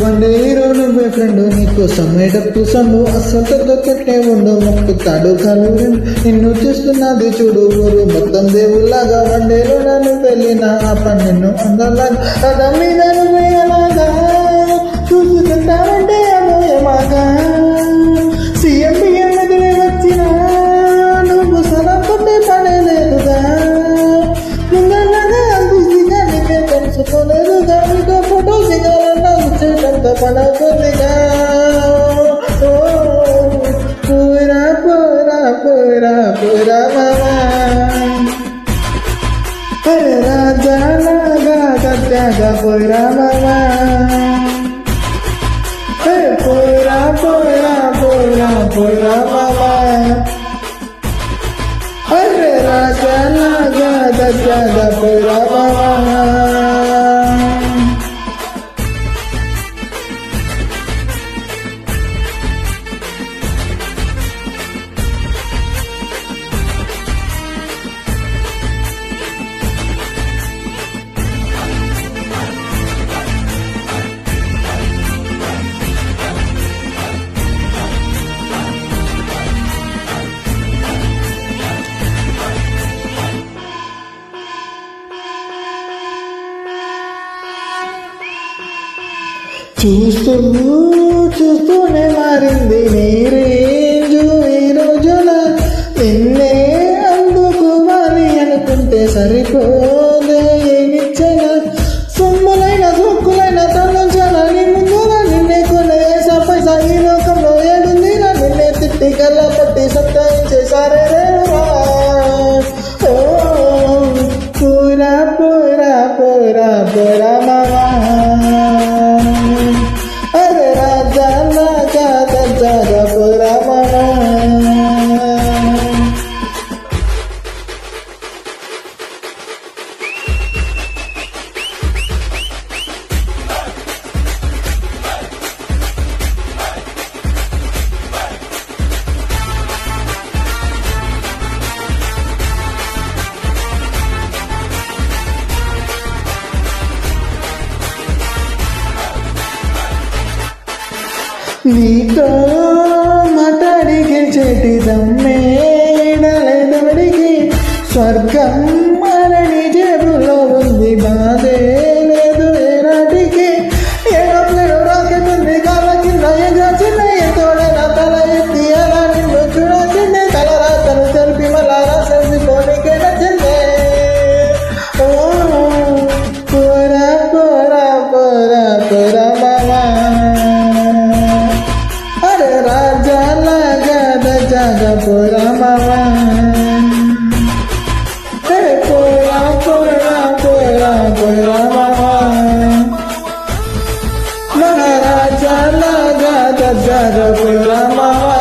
one day hero నువ్వే friend నీకోసం మేడప్పు సండు అస్సలు దొక్కటే ఉండు మొక్కుతాడు కాలు నిన్ను చూస్తున్నది చూడు ఊరు మొత్తం దేవుళ్ళగా వన్డేలో నన్ను వెళ్ళిన ఆ పన్నెన్ను అందలాగా కథ మీద నువ్వే అలాగా చూసుకుంటావంటే అమోయమాగా సీఎం బియ్యం ఎదురే వచ్చిన నువ్వు సలం కొట్టే పనే లేదుగా ముందన్నగా అందిసిగా నీకే తెలుసుకోలేదుగా ఇంకా ఫోటో దిగాలన్నా వచ్చేటంత పడకొద్దిగా పూరా పూరా పూరా పూరా మామా అరే రాజా లాగా సత్యాగా పూరా మామా పూరా పూరా పూరా పూరా మామా అరే రాజా లాగా సత్యాగా పూరా మామా చూస్తూనే మారింది నీ రేంజు ఈ రోజున నిన్నే అందుకోవాలి అనుకుంటే సరిపోదే ఏమిచ్చన సొమ్ములైన సొక్కులైన తల్లించాలని ముందుగా నిన్నే కొనేసా పైసా ఈ లోకంలో ఏడుంది నిన్నే తిట్టి కల్లా పట్టి సత్తాయించే సారే రేవా ఓ పూరా పూరా పూరా పూరా మామా పూరా మామా నీతో మాట్లాడి గెలిచేటి దమ్మేడలేదవడికి స్వర్గం మనని జేబులో ఉంది బాధే లేదు ఏనాటికి ఏడో రాకెట్ ఉంది కాళ్ళ కింద ఎగాల్సిన తోడే నా తల ఎత్తి అలా నిన్ను చూడాల్సిందే తల రాతను తెలిపి మళ్ళా రాసేసి పోనీకే నచ్చిందే ఓ పూరా పూరా పూరా పూరా మామా రాజా లాగా దజాగా పూరా మామా పూరా పూరా పూరా పూరా మామా మహారాజా లాగా దజాగా పూరా మామా